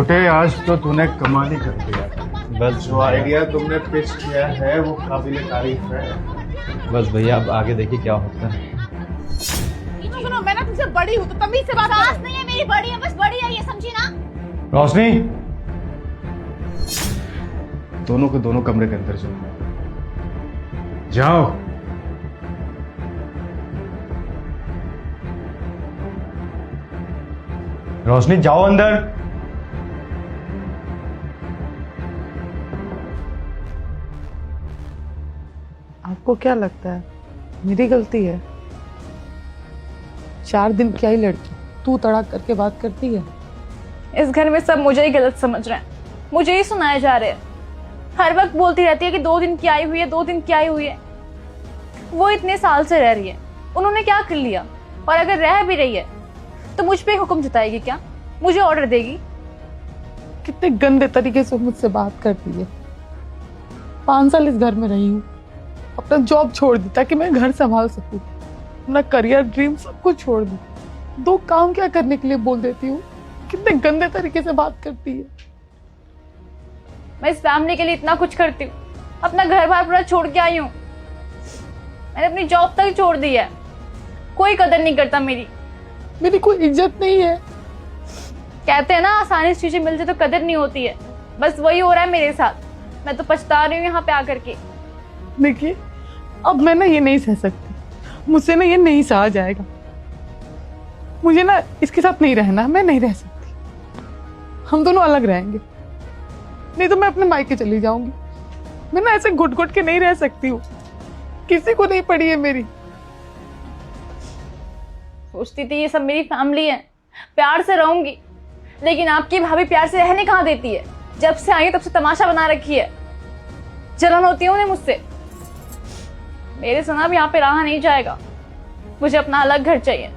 छोटे, आज तो तूने कमाल ही कर दिया। बस जो आइडिया तुमने पिच किया है वो काबिल तारीफ है। बस भैया, अब आगे देखिए क्या होता है। सुनो, मैं ना तुमसे बड़ी हूँ तो तमीज से बात। सास नहीं है मेरी, बड़ी है, बस बड़ी है, ये समझी ना। रोशनी, दोनों के दोनों कमरे के अंदर जाओ। रोशनी जाओ अंदर। आपको क्या लगता है मेरी गलती है? 4 दिन की आई लड़की तू तड़ाक करके बात करती है। इस घर में सब मुझे ही गलत समझ रहे हैं, मुझे ही सुनाए जा रहे हैं। हर वक्त बोलती रहती है कि 2 दिन की आई हुई है, 2 दिन की आई हुई है। वो इतने साल से रह रही है, उन्होंने क्या कर लिया? और अगर रह भी रही है तो मुझ पे हुक्म जताएगी क्या? मुझे ऑर्डर देगी? कितने गंदे तरीके से मुझसे बात करती है। 5 साल इस घर में रही हूँ, अपना जॉब छोड़ दी ताकि मैं घर संभाल सकूं, अपना करियर ड्रीम सब कुछ छोड़ दी। 2 काम क्या करने के लिए बोल देती हूँ। कितने गंदे तरीके से बात करती है। मैं इस फैमिली के लिए इतना कुछ करती हूँ, अपना घर बार पूरा छोड़ के आई हूँ। मैंने अपनी जॉब तक छोड़ दी है, कोई कदर नहीं करता मेरी कोई इज्जत नहीं है। कहते हैं ना, आसानी से चीजें मिल जाए तो कदर नहीं होती है। बस वही हो रहा है मेरे साथ। मैं तो पछता रही हूँ यहाँ पे आकर के। देखिए, अब मैं ना ये नहीं सह सकती, मुझसे ना ये नहीं सहा जाएगा। मुझे ना इसके साथ नहीं रहना, मैं नहीं रह सकती। हम दोनों अलग रहेंगे, नहीं तो मैं अपने मायके चली जाऊंगी। मैं ना ऐसे घुट घुट के नहीं रह सकती हूँ, किसी को नहीं पड़ी है मेरी। सोचती थी ये सब मेरी फैमिली है, प्यार से रहूंगी, लेकिन आपकी भाभी प्यार से रहने कहाँ देती है। जब से आई है तब से तमाशा बना रखी है। जलन होती है उन्हें मुझसे। मेरे से अब यहाँ पे रहा नहीं जाएगा, मुझे अपना अलग घर चाहिए।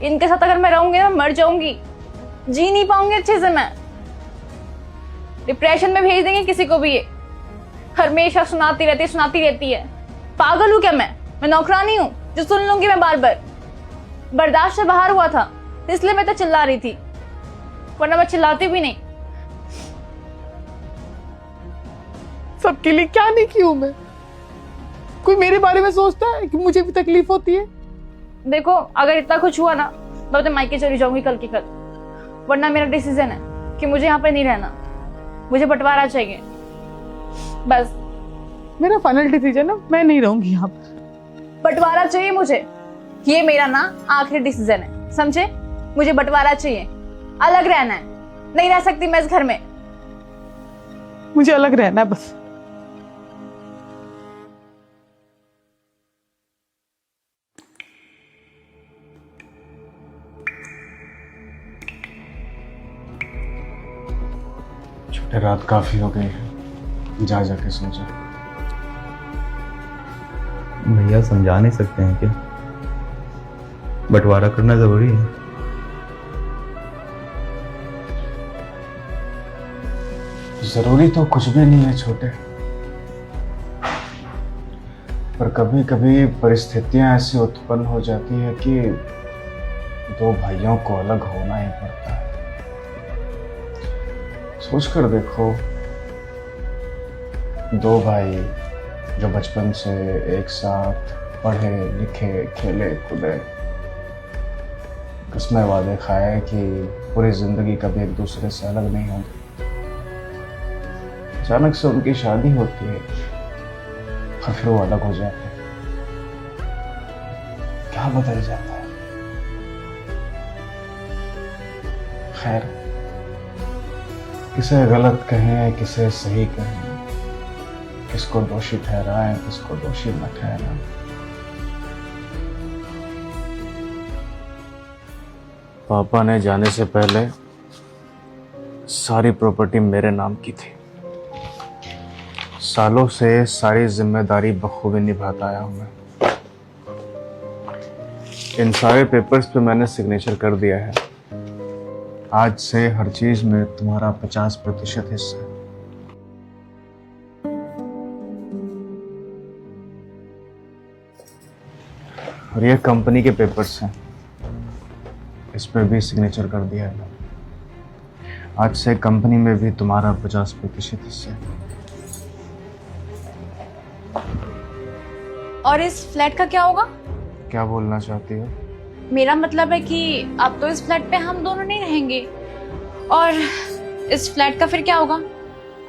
इनके साथ अगर मैं रहूंगी ना, मर जाऊंगी, जी नहीं पाऊंगी अच्छे से। मैं डिप्रेशन में भेज देंगे किसी को भी। ये हमेशा सुनाती रहती है। पागल हूं क्या मैं नौकरानी हूँ जो सुन लूंगी मैं बार बार? बर्दाश्त से बाहर हुआ था इसलिए मैं तो चिल्ला रही थी, वरना मैं चिल्लाती भी नहीं। सबके लिए क्या नहीं की हूं मैं? कोई मेरे बारे में सोचता है कि मुझे भी तकलीफ होती है? देखो, अगर इतना कुछ हुआ ना, मैं तो मायके चली जाऊंगी कल की कल। वरना मेरा डिसीजन है कि मुझे यहाँ पे नहीं रहना, मुझे बंटवारा चाहिए बस। मेरा फाइनल डिसीजन है, मैं नहीं रहूंगी यहाँ पर। बंटवारा चाहिए मुझे, ये मेरा ना आखिरी डिसीजन है, समझे? मुझे बंटवारा चाहिए, अलग रहना है। नहीं रह सकती मैं इस घर में। मुझे अलग रहना है बस। छोटे, रात काफी हो गई है, जाके सो जा। भैया, समझा नहीं सकते हैं क्या? बंटवारा करना जरूरी है। जरूरी तो कुछ भी नहीं है छोटे, पर कभी कभी परिस्थितियां ऐसी उत्पन्न हो जाती है कि 2 भाइयों को अलग होना ही पड़ता है। सोच कर देखो, 2 भाई जो बचपन से एक साथ पढ़े लिखे, खेले कूदे, कसमें वादे खाए कि पूरी जिंदगी कभी एक दूसरे से अलग नहीं होंगे। अचानक से उनकी शादी होती है और फिर वो अलग हो जाते हैं। क्या बदल जाता है? खैर, किसे गलत कहें, किसे सही कहें, किसको दोषी ठहराएं, किसको दोषी न ठहराएं। पापा ने जाने से पहले सारी प्रॉपर्टी मेरे नाम की थी। सालों से सारी जिम्मेदारी बखूबी निभाता आया हूं मैं। इन सारे पेपर्स पे मैंने सिग्नेचर कर दिया है। आज से हर चीज में तुम्हारा 50% हिस्सा है। और ये कंपनी के पेपर्स हैं, इस पे भी सिग्नेचर कर दिया है। आज से कंपनी में भी तुम्हारा 50% हिस्सा है। और इस फ्लैट का क्या होगा? क्या बोलना चाहती हो? मेरा मतलब है कि अब तो इस फ्लैट पे हम दोनों नहीं रहेंगे, और इस फ्लैट का फिर क्या होगा?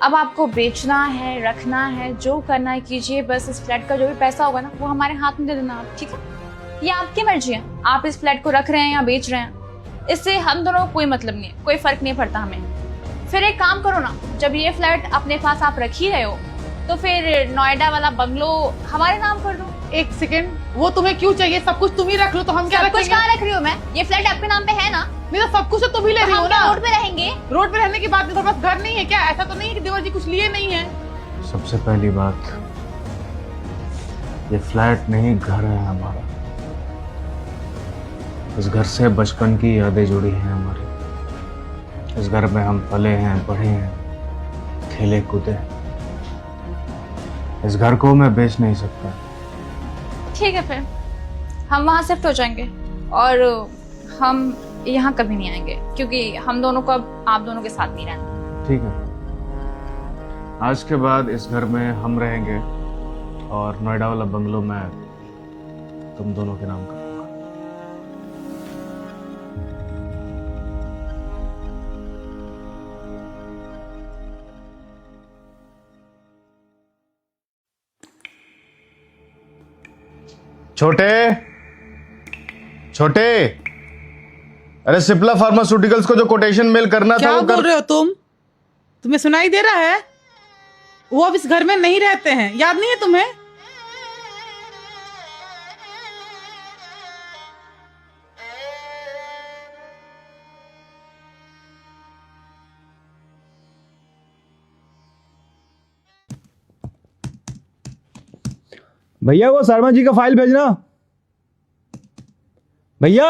अब आपको बेचना है, रखना है, जो करना है कीजिए, बस इस फ्लैट का जो भी पैसा होगा ना वो हमारे हाथ में दे देना आप, ठीक है? ये आपकी मर्जी है, आप इस फ्लैट को रख रहे हैं या बेच रहे हैं, इससे हम दोनों को कोई मतलब नहीं है, कोई फर्क नहीं पड़ता हमें। फिर एक काम करो ना, जब ये फ्लैट अपने पास आप रख ही रहे हो तो फिर नोएडा वाला बंगलो हमारे नाम कर दो। एक सेकेंड, वो तुम्हें क्यों चाहिए? सब कुछ तुम ही रख लो तो हम क्या सब कुछ रखेंगे? कहाँ रख रही हूँ मैं? ये फ्लैट आपके नाम पे है ना? नहीं तो सब कुछ तो तुम ही ले रही हो हम ना। रोड पे रहेंगे। रोड पे रहने की बात नहीं, तुम्हारे पास घर नहीं है क्या? ऐसा तो नहीं है कि देवर जी कुछ लिए नहीं है। सबसे पहली बात, ये फ्लैट नहीं घर है हमारा। इस घर से बचपन की यादें जुड़ी हैं हमारी। इस घर में हम पले हैं, बढ़े हैं, खेले कूदे। इस घर को मैं बेच नहीं सकता। ठीक है, फिर हम वहाँ शिफ्ट हो जाएंगे और हम यहाँ कभी नहीं आएंगे, क्योंकि हम दोनों को अब आप दोनों के साथ नहीं रहना। ठीक है, आज के बाद इस घर में हम रहेंगे और नोएडा वाला बंगलो मैं तुम दोनों के नाम करूंगा। छोटे छोटे, अरे सिप्ला फार्मास्यूटिकल्स को जो कोटेशन मेल करना था क्या वो बोल रहे हो तुम? तुम्हें सुनाई दे रहा है? वो अब इस घर में नहीं रहते हैं, याद नहीं है तुम्हें? भैया वो शर्मा जी का फाइल भेजना। भैया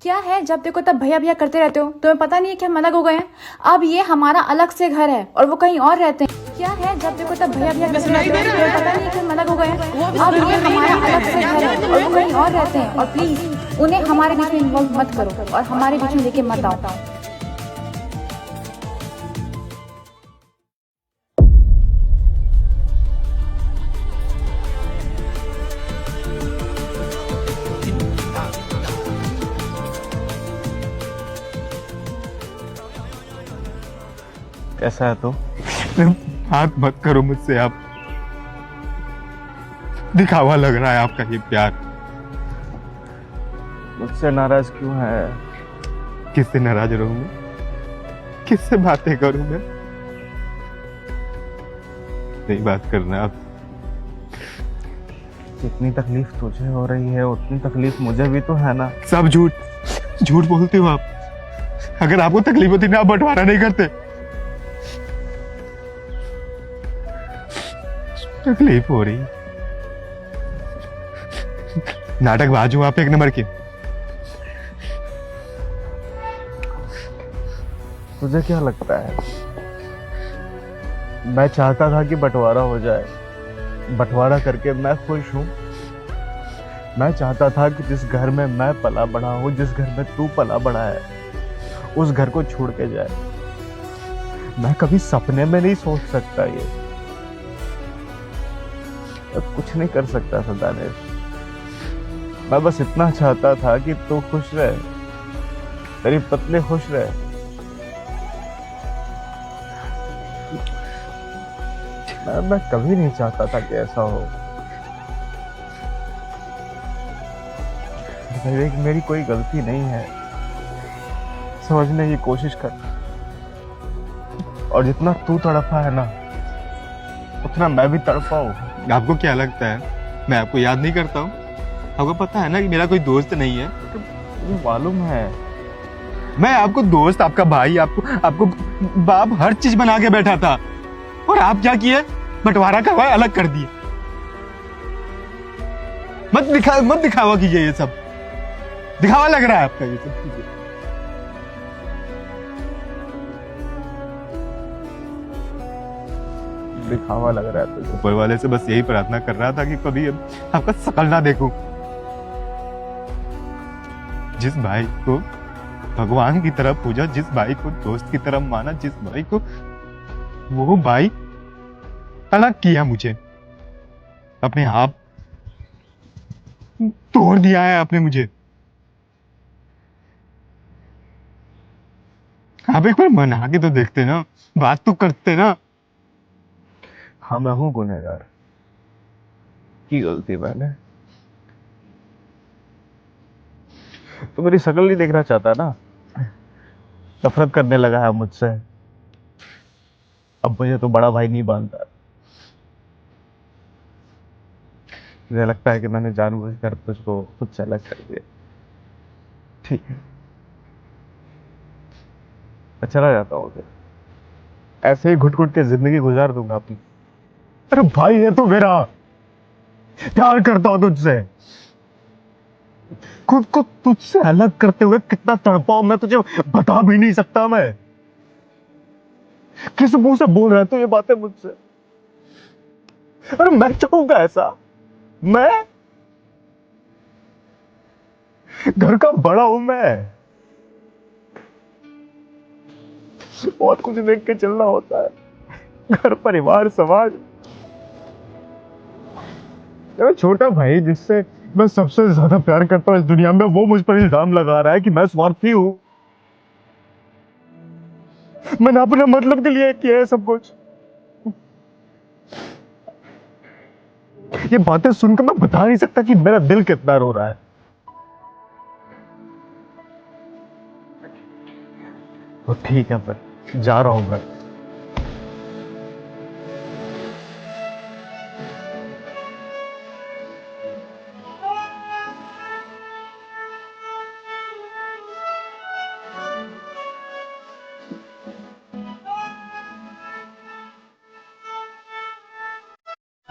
क्या है, जब देखो तब भैया भैया करते रहते हो, तुम्हें पता नहीं है कि हम अलग हो गए हैं? अब ये हमारा अलग से घर है और वो कहीं और रहते हैं। क्या है, जब देखो तब भैया भैया करते रहते हो, तुम्हें पता नहीं है कि हम अलग हो गए हैं? अब ये हमारा अलग से घर है और वो कहीं और रहते हैं, और प्लीज उन्हें हमारे बीच में इन्वॉल्व मत करो और हमारे बीच में लेके मत आओ। कैसा है तो? बात मत करो मुझसे, आप दिखावा लग रहा है आपका ये प्यार। मुझसे नाराज क्यों है? किससे नाराज रहूं मैं? किससे बातें करूं मैं? नहीं बात करना आप। जितनी तकलीफ तुझे हो रही है उतनी तकलीफ मुझे भी तो है ना। सब झूठ झूठ बोलते हो आप। अगर आपको तकलीफ होती ना आप बंटवारा नहीं करते। तकलीफ हो रही, नाटकबाज हूं आप एक नंबर के। तुझे क्या लगता है मैं चाहता था कि बंटवारा हो जाए? बंटवारा करके मैं खुश हूं? मैं चाहता था कि जिस घर में मैं पला बड़ा हूं, जिस घर में तू पला बड़ा है, उस घर को छोड़ के जाए। मैं कभी सपने में नहीं सोच सकता ये। अब कुछ नहीं कर सकता था दानिश। मैं बस इतना चाहता था कि तू खुश रहे, तेरी पत्नी खुश रहे। मैं कभी नहीं चाहता था कि ऐसा हो। मेरी कोई गलती नहीं है, समझने की कोशिश कर। और जितना तू तड़पा है ना उतना मैं भी तड़पा हूं। आपको क्या लगता है मैं आपको याद नहीं करता हूँ? आपको पता है ना कि मेरा कोई दोस्त नहीं है। मुझे मालूम है। मैं आपको दोस्त, आपका भाई, आपको बाप, हर चीज बना के बैठा था। और आप क्या किए? बंटवारा करवाए, अलग कर दिए। मत दिखावा कीजिए, ये सब दिखावा लग रहा है आपका ये सब चीजें। दिखावा लग रहा है तुझे? ऊपर वाले से बस यही प्रार्थना कर रहा था कि कभी आपका शकल ना देखूं। जिस भाई को भगवान की तरह पूजा, जिस भाई को दोस्त की तरह माना, जिस भाई को, वो भाई अलग किया मुझे, अपने आप तोड़ दिया है आपने मुझे। आप एक बार मना के तो देखते ना, बात तो करते ना। हाँ मैं हूं गुनहगार, की गलती मैंने। तो मेरी शक्ल नहीं देखना चाहता ना, नफरत करने लगा है मुझसे। अब मुझे तो बड़ा भाई नहीं मानता। मुझे लगता है कि मैंने जानबूझकर तुझको खुद से अलग कर दिया। ठीक है, मैं चला जाता हूँ फिर, ऐसे ही घुट घुट के जिंदगी गुजार दूंगा अपनी। अरे भाई है तो मेरा, प्यार करता हूं तुझसे। खुद को तुझसे अलग करते हुए कितना तड़पा हूं मैं तुझे बता भी नहीं सकता। मैं किस मुंह से बोल रहा है तू ये बातें मुझसे? अरे मैं चाहूंगा ऐसा? मैं घर का बड़ा हूं मैं, बहुत कुछ देख के चलना होता है, घर परिवार समाज। मेरा छोटा भाई जिससे मैं सबसे ज्यादा प्यार करता हूं इस दुनिया में, वो मुझ पर इल्जाम लगा रहा है कि मैं स्वार्थी हूं। मैंने अपने मतलब के लिए किया है सब कुछ। ये बातें सुनकर मैं बता नहीं सकता कि मेरा दिल कितना रो रहा है। तो ठीक है, फिर जा रहा हूं मैं।